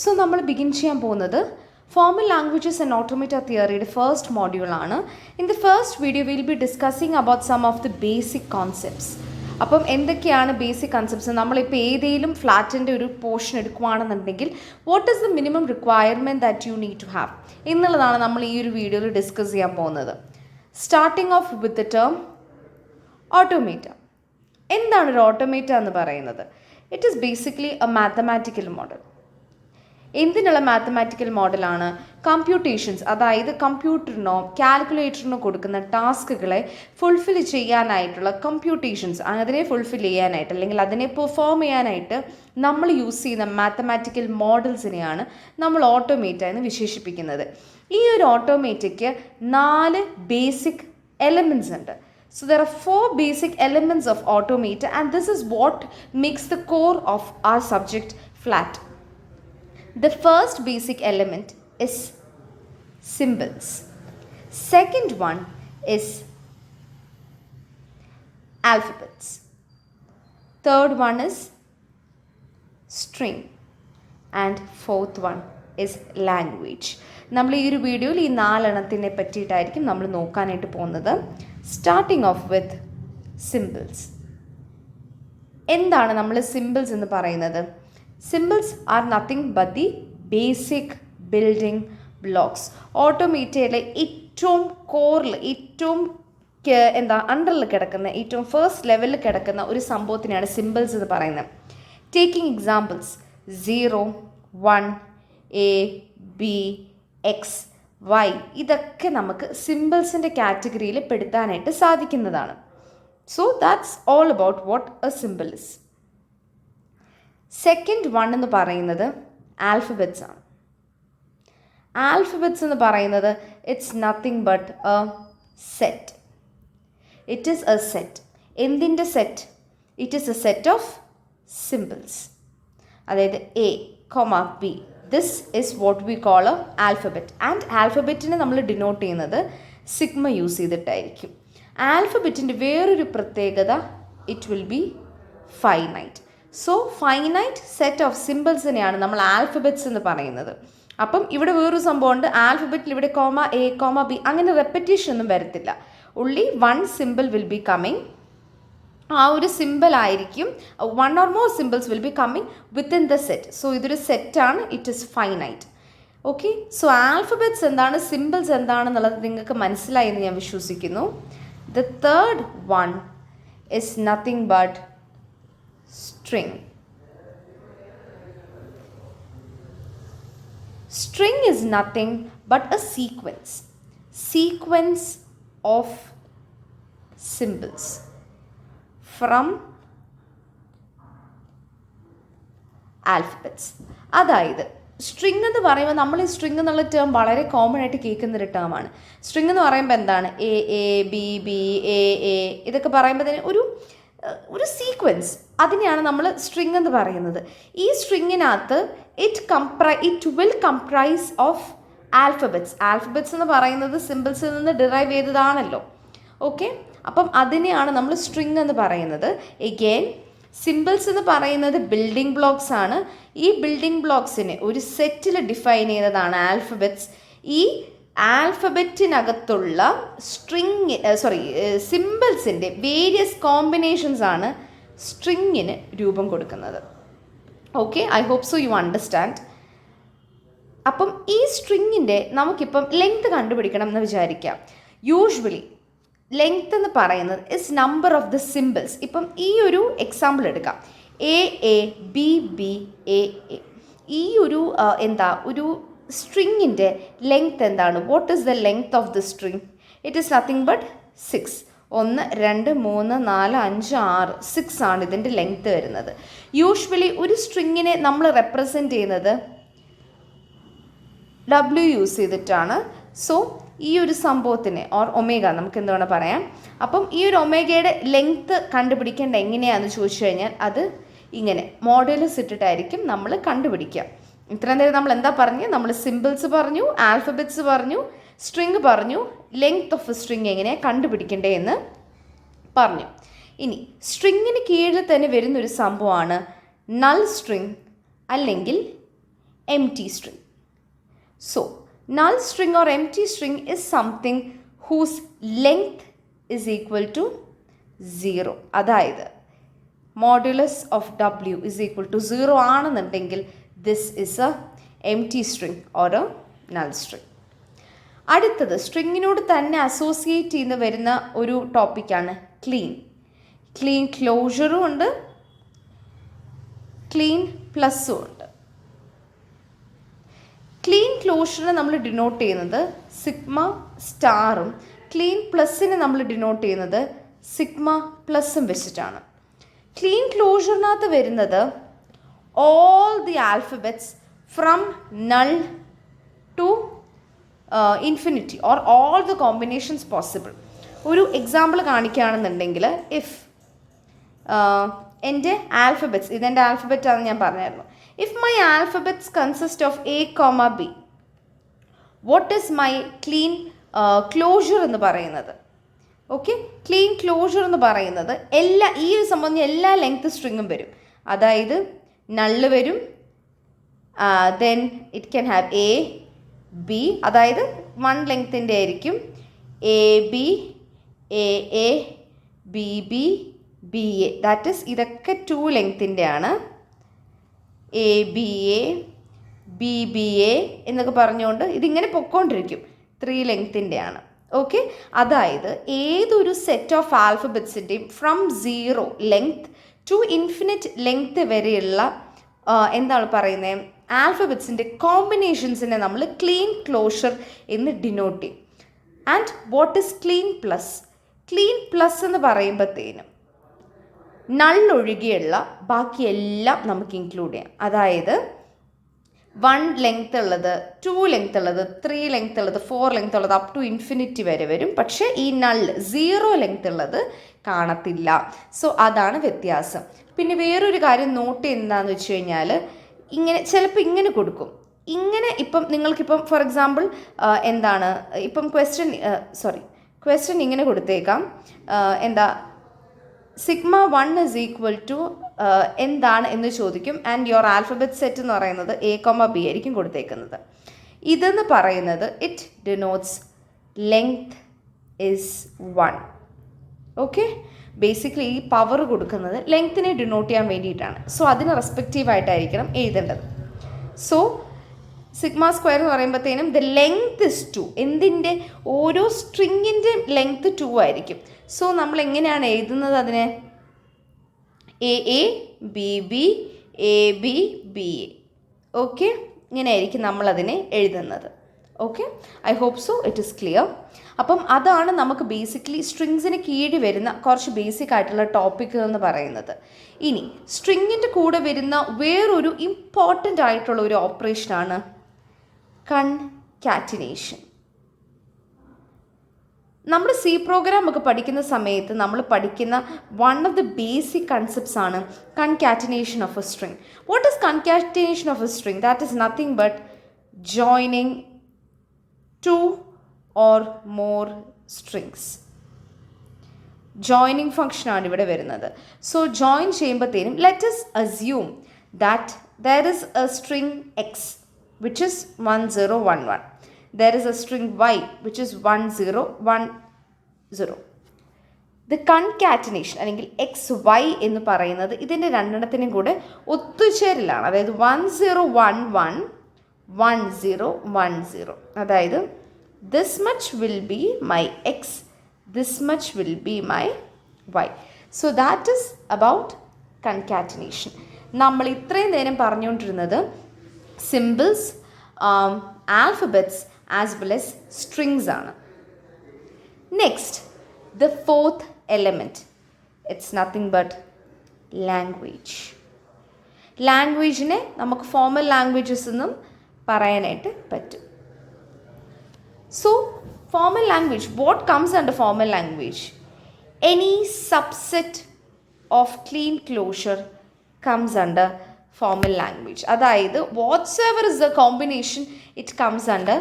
So നമ്മൾ begin ചെയ്യാൻ പോകുന്നത് ഫോർമൽ ലാംഗ്വേജസ് ആൻഡ് ഓട്ടോമേറ്റ തിയറിയുടെ ഫസ്റ്റ് മോഡ്യൂളാണ്. In the first video will be discussing about some of the basic concepts. അപ്പം എന്തൊക്കെയാണ് ബേസിക് കൺസെപ്റ്റ്സ്? നമ്മളിപ്പോൾ ഏതെങ്കിലും ഫ്ലാറ്റിൻ്റെ ഒരു പോർഷൻ എടുക്കുകയാണെന്നുണ്ടെങ്കിൽ what is the minimum requirement that you need to have എന്നുള്ളതാണ് നമ്മൾ ഈ ഒരു വീഡിയോയിൽ ഡിസ്കസ് ചെയ്യാൻ പോകുന്നത്. Starting off with the term automata. എന്താണ് ഒരു ഓട്ടോമേറ്റ എന്ന് പറയുന്നത്? It is basically a mathematical model. എന്തിനുള്ള മാത്തമാറ്റിക്കൽ മോഡലാണ്? കമ്പ്യൂട്ടേഷൻസ്, അതായത് കമ്പ്യൂട്ടറിനോ കാൽക്കുലേറ്ററിനോ കൊടുക്കുന്ന ടാസ്കുകളെ ഫുൾഫിൽ ചെയ്യാനായിട്ടുള്ള കമ്പ്യൂട്ടേഷൻസ്, അതിനെ ഫുൾഫിൽ ചെയ്യാനായിട്ട് അല്ലെങ്കിൽ അതിനെ പെർഫോം ചെയ്യാനായിട്ട് നമ്മൾ യൂസ് ചെയ്യുന്ന മാത്തമാറ്റിക്കൽ മോഡൽസിനെയാണ് നമ്മൾ ഓട്ടോമേറ്റ എന്ന് വിശേഷിപ്പിക്കുന്നത്. ഈ ഒരു ഓട്ടോമേറ്റയ്ക്ക് 4 ബേസിക് എലമെൻറ്റ്സ് ഉണ്ട്. So there are 4 basic elements of automata, and this is what makes the core of our subject flat. The first basic element is symbols. Second one is alphabets. Third one is string. And fourth one is language. നമ്മൾ ഈ ഒരു വീഡിയോയിൽ ഈ 4 എണ്ണത്തിനെ പറ്റിയിട്ടായിരിക്കും നമ്മൾ നോക്കാനായിട്ട് പോകുന്നത്. Starting off with symbols. എന്താണ് നമ്മൾ സിമ്പിൾസ് എന്ന് പറയുന്നത്? Symbols are nothing but the basic building blocks. ഓട്ടോമേറ്റയിലെ ഏറ്റവും കോറിൽ, ഏറ്റവും അണ്ടറിൽ കിടക്കുന്ന, ഏറ്റവും ഫസ്റ്റ് ലെവലിൽ കിടക്കുന്ന ഒരു സംഭവത്തിനെയാണ് സിമ്പിൾസ് എന്ന് പറയുന്നത്. Taking examples: 0, 1, A, B, X, Y. ഇതൊക്കെ നമുക്ക് സിമ്പിൾസിൻ്റെ കാറ്റഗറിയിൽ പെടുത്താനായിട്ട് സാധിക്കുന്നതാണ്. So that's all about what a symbol is. Second one എന്ന് പറയുന്നത് ആൽഫബറ്റ്സ് ആണ്. ആൽഫബറ്റ്സ് എന്ന് പറയുന്നത് it's nothing but a set. It is a set. എന്തിൻ്റെ set? It is a set of symbols. അതായത് A, B. This is what we call a alphabet. And ആൽഫബറ്റിനെ നമ്മൾ denote ചെയ്യുന്നത് സിഗ്മ യൂസ് ചെയ്തിട്ടായിരിക്കും. ആൽഫബറ്റിൻ്റെ വേറൊരു പ്രത്യേകത, it will be finite. So finite set of സിമ്പിൾസിനെയാണ് നമ്മൾ ആൽഫബറ്റ്സ് എന്ന് പറയുന്നത്. അപ്പം ഇവിടെ വേറൊരു സംഭവമുണ്ട്. ആൽഫബറ്റിൽ ഇവിടെ A, B അങ്ങനെ റെപ്പറ്റീഷൻ ഒന്നും വരത്തില്ല. Only 1 simple will be coming. ആ ഒരു സിമ്പിൾ ആയിരിക്കും, 1 or more symbols will be coming within the set. So ഇതൊരു സെറ്റാണ്. It is finite. Okay, so alphabets എന്താണ്, സിമ്പിൾസ് എന്താണെന്നുള്ളത് നിങ്ങൾക്ക് മനസ്സിലായി എന്ന് ഞാൻ വിശ്വസിക്കുന്നു. The third one is nothing but string. String is nothing but a sequence of symbols from alphabets. അതായത് സ്ട്രിങ് എന്ന് പറയുമ്പോൾ നമ്മൾ ഈ സ്ട്രിങ് എന്നുള്ള ടേം വളരെ കോമൺ ആയിട്ട് കേൾക്കുന്നൊരു ടേമാണ്. സ്ട്രിങ് എന്ന് പറയുമ്പോൾ എന്താണ്? A, B, A ഇതൊക്കെ പറയുമ്പോൾ തന്നെ ഒരു സീക്വൻസ്, അതിനെയാണ് നമ്മൾ സ്ട്രിങ് എന്ന് പറയുന്നത്. ഈ സ്ട്രിങ്ങിനകത്ത് it will comprise of alphabets. Alphabets എന്ന് പറയുന്നത് സിമ്പിൾസിൽ നിന്ന് ഡിറൈവ് ചെയ്തതാണല്ലോ. ഓക്കെ, അപ്പം അതിനെയാണ് നമ്മൾ സ്ട്രിങ് എന്ന് പറയുന്നത്. എഗെയിൻ സിമ്പിൾസ് എന്ന് പറയുന്നത് ബിൽഡിംഗ് ബ്ലോക്സ് ആണ്. ഈ ബിൽഡിംഗ് ബ്ലോക്സിനെ ഒരു സെറ്റിൽ ഡിഫൈൻ ചെയ്യുന്നതാണ് ആൽഫബറ്റ്സ്. ഈ ആൽഫബറ്റിനകത്തുള്ള സിമ്പിൾസിൻ്റെ വേരിയസ് കോമ്പിനേഷൻസ് ആണ് സ്ട്രിങ്ങിന് രൂപം കൊടുക്കുന്നത്. Okay, I hope so you understand. അപ്പം ഈ സ്ട്രിങ്ങിൻ്റെ നമുക്കിപ്പം ലെങ്ത് കണ്ടുപിടിക്കണം എന്ന് വിചാരിക്കാം. യൂഷ്വലി ലെങ്ത് എന്ന് പറയുന്നത് is number of the symbols. ഇപ്പം ഈ ഒരു എക്സാമ്പിൾ എടുക്കാം. A, B, A. ഈ ഒരു ഒരു സ്ട്രിങ്ങിൻ്റെ ലെങ്ത് എന്താണ്? What is the length of the string? It is nothing but 6. 1, 2, 3, 4, 5, 6, 6 ആണ് ഇതിൻ്റെ ലെങ്ത് വരുന്നത്. യൂഷ്വലി ഒരു സ്ട്രിങ്ങിനെ നമ്മൾ റെപ്രസെൻറ്റ് ചെയ്യുന്നത് W യൂസ് ചെയ്തിട്ടാണ്. സോ ഈ ഒരു സംഭവത്തിന് ഒമേഗ നമുക്ക് എന്താണ് പറയാം. അപ്പം ഈ ഒരു ഒമേഗയുടെ ലെങ്ത്ത് കണ്ടുപിടിക്കേണ്ട എങ്ങനെയാണെന്ന് ചോദിച്ചു കഴിഞ്ഞാൽ അത് ഇങ്ങനെ മോഡൽസ് ഇട്ടിട്ടായിരിക്കും നമ്മൾ കണ്ടുപിടിക്കുക. ഇത്രയും നേരം നമ്മൾ എന്താ പറഞ്ഞു? നമ്മൾ സിമ്പിൾസ് പറഞ്ഞു, ആൽഫബറ്റ്സ് പറഞ്ഞു, സ്ട്രിങ് പറഞ്ഞു, ലെങ്ത് ഓഫ് സ്ട്രിങ് എങ്ങനെയാണ് കണ്ടുപിടിക്കേണ്ടത് എന്ന് പറഞ്ഞു. ഇനി സ്ട്രിങ്ങിന് കീഴിൽ തന്നെ വരുന്നൊരു സംഭവമാണ് നൾ സ്ട്രിങ് അല്ലെങ്കിൽ empty string. So, null string or empty string is something whose length is equal to 0. അതായത് modulus of w is equal to 0 ആണെന്നുണ്ടെങ്കിൽ this is a empty string or a null string. അടുത്തത് സ്ട്രിങ്ങിനോട് തന്നെ associate ചെയ്യുന്ന വരുന്ന ഒരു ടോപ്പിക്കാണ് clean. Clean ക്ലോഷറും ഉണ്ട്, clean പ്ലസ്സും ഉണ്ട്. ക്ലീൻ ക്ലോഷറിനെ നമ്മൾ ഡിനോട്ട് ചെയ്യുന്നത് സിഗ്മ സ്റ്റാറും ക്ലീൻ പ്ലസ്സിനെ നമ്മൾ ഡിനോട്ട് ചെയ്യുന്നത് സിഗ്മ പ്ലസ്സും വെച്ചിട്ടാണ്. ക്ലീൻ ക്ലോഷറിനകത്ത് വരുന്നത് all the alphabets from null to infinity or all the combinations possible. ഒരു എക്സാമ്പിൾ കാണിക്കുകയാണെന്നുണ്ടെങ്കിൽ ഇഫ് എൻ്റെ ആൽഫബറ്റ്സ്, ഇതെൻ്റെ ആൽഫബറ്റ് ആണെന്ന് ഞാൻ പറഞ്ഞായിരുന്നു. If my alphabets consist of A comma B, what is my clean closure എന്ന് പറയുന്നത്? ഓക്കെ, ക്ലീൻ ക്ലോഷർ എന്ന് പറയുന്നത് ഈ ഒരു സംബന്ധിച്ച എല്ലാ ലെങ്ത് സ്ട്രിങ്ങും വരും. അതായത് നള്ള് വരും, then it can have A B, അതായത് 1 ലെങ്ത്തിൻ്റെ ആയിരിക്കും, A B, A B B, B A, that is ഇതൊക്കെ 2 ലെങ്ത്തിൻ്റെ ആണ്. A B A, B B A എന്നൊക്കെ പറഞ്ഞുകൊണ്ട് ഇതിങ്ങനെ പൊക്കോണ്ടിരിക്കും, 3 ലെങ്ത്തിൻ്റെ ആണ്. ഓക്കെ, അതായത് ഏതൊരു സെറ്റ് ഓഫ് ആൽഫബറ്റ്സിൻ്റെയും from 0 length to infinite length വരെയുള്ള എന്താണ് പറയുന്നത്, ആൽഫബറ്റ്സിൻ്റെ കോമ്പിനേഷൻസിനെ നമ്മൾ ക്ലീൻ ക്ലോഷർ എന്ന് ഡിനോട്ട് ചെയ്യും. And what is Kleene plus? Kleene plus എന്ന് പറയുമ്പോഴത്തേനും നള്ളൊഴികെയുള്ള ബാക്കിയെല്ലാം നമുക്ക് ഇൻക്ലൂഡ് ചെയ്യാം. അതായത് 1 ലെങ്ത് ഉള്ളത്, 2 ലെങ്ത് ഉള്ളത്, 3 ലെങ്ത് ഉള്ളത്, 4 ലെങ്ത് ഉള്ളത് അപ് ടു ഇൻഫിനിറ്റി വരെ വരും. പക്ഷേ ഈ നള്ള് 0 ലെങ്ത് ഉള്ളത് കാണത്തില്ല. സോ അതാണ് വ്യത്യാസം. പിന്നെ വേറൊരു കാര്യം നോട്ട് ചെയ്യുന്നതാണെന്ന് വെച്ച് കഴിഞ്ഞാൽ, ഇങ്ങനെ ചിലപ്പോൾ ഇങ്ങനെ കൊടുക്കും, ഇങ്ങനെ ഇപ്പം നിങ്ങൾക്കിപ്പം ഫോർ എക്സാമ്പിൾ എന്താണ് ഇപ്പം ക്വസ്റ്റ്യൻ ഇങ്ങനെ കൊടുത്തേക്കാം, എന്താ സിഗ്മ 1 ഇസ് ഈക്വൽ ടു എന്താണ് എന്ന് ചോദിക്കും. ആൻഡ് യുവർ ആൽഫബറ്റ് സെറ്റ് എന്ന് പറയുന്നത് എ കോമ ബി ആയിരിക്കും കൊടുത്തേക്കുന്നത്. ഇതെന്ന് പറയുന്നത് it denotes length is 1. Okay, basically ഈ പവർ കൊടുക്കുന്നത് ലെങ്ത്തിനെ ഡിനോട്ട് ചെയ്യാൻ വേണ്ടിയിട്ടാണ്. സോ അതിന് റെസ്പെക്റ്റീവായിട്ടായിരിക്കണം എഴുതേണ്ടത്. സോ സിഗ്മ സ്ക്വയർ എന്ന് പറയുമ്പോഴത്തേനും ദ ലെങ്ത് ഇസ് 2. എന്തിൻ്റെ? ഓരോ സ്ട്രിങ്ങിൻ്റെ ലെങ്ത് 2 ആയിരിക്കും. സോ നമ്മൾ എങ്ങനെയാണ് എഴുതുന്നത് അതിനെ? A A B B A B B A. Okay, ഇങ്ങനെയായിരിക്കും നമ്മളതിനെ എഴുതുന്നത്. Okay, I hope so it is clear. അപ്പം അതാണ് നമുക്ക് ബേസിക്കലി സ്ട്രിങ്സിന് കീഴിൽ വരുന്ന കുറച്ച് ബേസിക് ആയിട്ടുള്ള ടോപ്പിക്കുകൾ എന്ന് പറയുന്നത്. ഇനി സ്ട്രിങ്ങിൻ്റെ കൂടെ വരുന്ന വേറൊരു ഇമ്പോർട്ടൻ്റ് ആയിട്ടുള്ള ഒരു ഓപ്പറേഷനാണ് കൺകാറ്റിനേഷൻ. നമ്മുടെ സി പ്രോഗ്രാം ഒക്കെ പഠിക്കുന്ന സമയത്ത് നമ്മൾ പഠിക്കുന്ന one of the basic concepts ആണ് concatenation of a string. What is concatenation of a string? That is nothing but joining 2 or more strings. Joining function ആണ് ഇവിടെ വരുന്നത്. സോ ജോയിൻ ചെയ്യുമ്പോഴത്തേനും let us assume that there is a string x which is 1011. There is a string y which is 1010. The concatenation അല്ലെങ്കിൽ X Y എന്ന് പറയുന്നത് ഇതിൻ്റെ രണ്ടെണ്ണത്തിനും കൂടെ ഒത്തുചേരലാണ്. അതായത് 1011 1010. അതായത് this much will be my x, this much will be my y. So that is about concatenation. നമ്മൾ ഇത്രയും നേരം പറഞ്ഞുകൊണ്ടിരുന്നത് symbols, alphabets as well as strings ആണ്. Next, the fourth element, it's nothing but language. ലാംഗ്വേജിനെ നമുക്ക് formal languages എന്നും പറയാനായിട്ട് പറ്റും. So formal language, what comes under formal language? Any subset of clean closure comes under formal language. അതായത് whatsoever is the combination, it comes under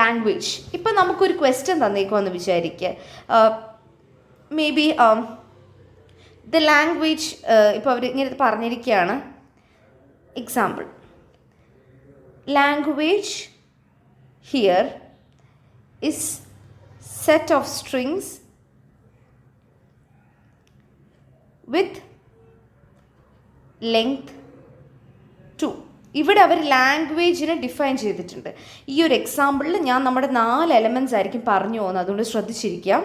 language. ഇപ്പം നമുക്കൊരു question തന്നേക്കുമെന്ന് വിചാരിക്കുക, may be the language ഇപ്പോൾ അവർ ഇങ്ങനെ പറഞ്ഞിരിക്കുകയാണ്. Example, language here is set of strings with length 2. ഇവിടെ അവർ ലാംഗ്വേജിനെ define ചെയ്തിട്ടുണ്ട്. ഈ ഒരു എക്സാമ്പിളിൽ ഞാൻ നമ്മുടെ 4 എലമെൻറ്റ്സ് ആയിരിക്കും പറഞ്ഞു പോകുന്നത്, അതുകൊണ്ട് ശ്രദ്ധിച്ചിരിക്കാം.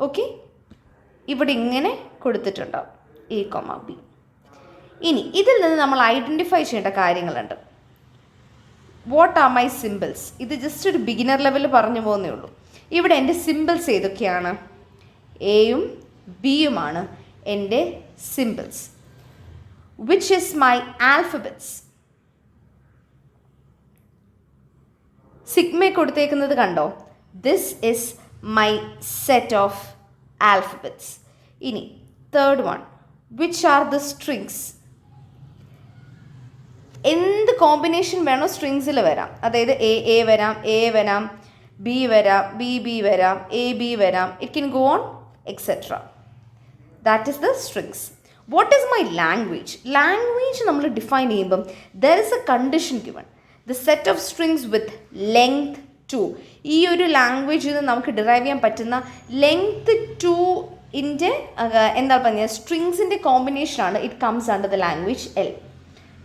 ഓക്കെ, ഇവിടെ ഇങ്ങനെ കൊടുത്തിട്ടുണ്ടാവും A, B. ഇനി ഇതിൽ നിന്ന് നമ്മൾ ഐഡൻറ്റിഫൈ ചെയ്യേണ്ട കാര്യങ്ങളുണ്ട്. What are my symbols? ഇത് ജസ്റ്റ് ഒരു ബിഗിനർ ലെവലിൽ പറഞ്ഞു പോകുന്നേ ഉള്ളൂ. ഇവിടെ എൻ്റെ സിമ്പിൾസ് ഏതൊക്കെയാണ്? എയും ബിയുമാണ് എൻ്റെ symbols. Which is my alphabets? Sigma കൊടുത്തേക്കുന്നത് കണ്ടോ? This is my set of alphabets. ഇനി third one, which are the strings? എന്ത് കോമ്പിനേഷൻ വേണോ സ്ട്രിങ്സിൽ വരാം. അതായത് എ വരാം, എ വരാം, ബി വരാം, ബി വരാം, എ വരാം. It can go on etcetera. That is the strings. What is my language? Language നമ്മൾ ഡിഫൈൻ ചെയ്യുമ്പം there is A condition given. The set of strings with length 2. ഈ ഒരു ലാംഗ്വേജിൽ നിന്ന് നമുക്ക് ഡിറൈവ് ചെയ്യാൻ പറ്റുന്ന ലെങ്ത് 2ൻ്റെ എന്താ പറയുക, സ്ട്രിങ്സിൻ്റെ കോമ്പിനേഷനാണ്. It comes under the language L.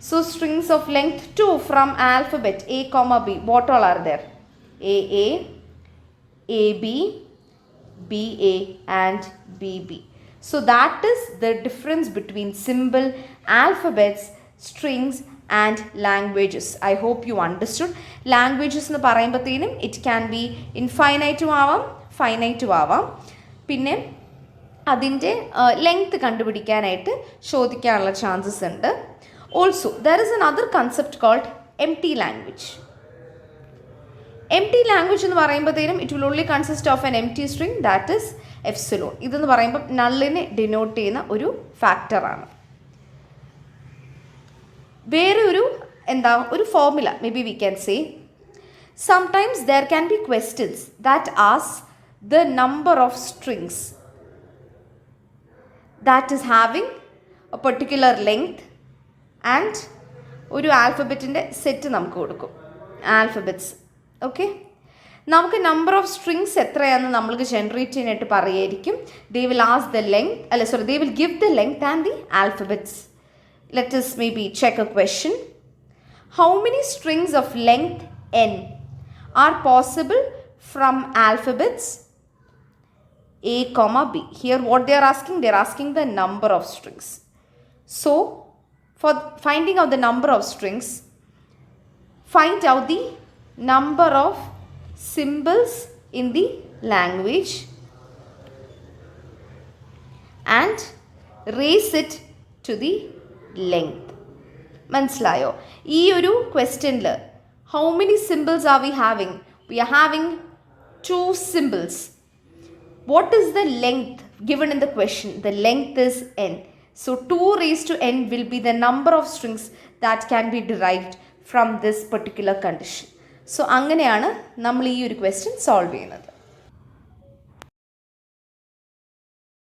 So strings of length 2 from alphabet A, B. What all are there? AA, AB, BA and BB. So that is the difference between symbol, alphabets, strings and languages. I hope you understood. Languages എന്ന് പറയുമ്പോഴത്തേനും it can be infinite ആവാം, finite ആവാം. പിന്നെ അതിൻ്റെ length കണ്ടുപിടിക്കാനായിട്ട് ചോദിക്കാനുള്ള chances ഉണ്ട്. Also, there is another concept called empty language. Empty language എന്ന് പറയുമ്പോഴത്തേനും it will only consist of an empty string, that is epsilon. ഇതെന്ന് പറയുമ്പോൾ നള്ളിനെ ഡിനോട്ട് ചെയ്യുന്ന ഒരു ഫാക്ടറാണ്. വേറെ ഒരു formula may be we can say, sometimes there can be questions that ask the number of strings that is having a particular length and ഒരു ആൽഫബറ്റിൻ്റെ set നമുക്ക് കൊടുക്കും, ആൽഫബറ്റ്സ്. ഓക്കെ, നമുക്ക് നമ്പർ ഓഫ് സ്ട്രിങ്സ് എത്രയാണെന്ന് നമ്മൾക്ക് ജനറേറ്റ് ചെയ്യാനായിട്ട് പറയുമായിരിക്കും. They will ask the length, they will give the length and the alphabets. Let us maybe check a question. How many strings of length n are possible from alphabets A, B? Here what they are asking the number of strings. So for finding out the number of strings, find out the number of symbols in the language and raise it to the length. മനസ്സിലായോ? ഈ ഒരു ക്വസ്റ്റ്യനിൽ how many symbols are we having? We are having 2 symbols. What is the length given in the question? The length is n. So 2 raised to n will be the number of strings that can be derived from this particular condition. So അങ്ങനെയാണ് നമ്മൾ ഈ ഒരു question solve ചെയ്യുന്നത്.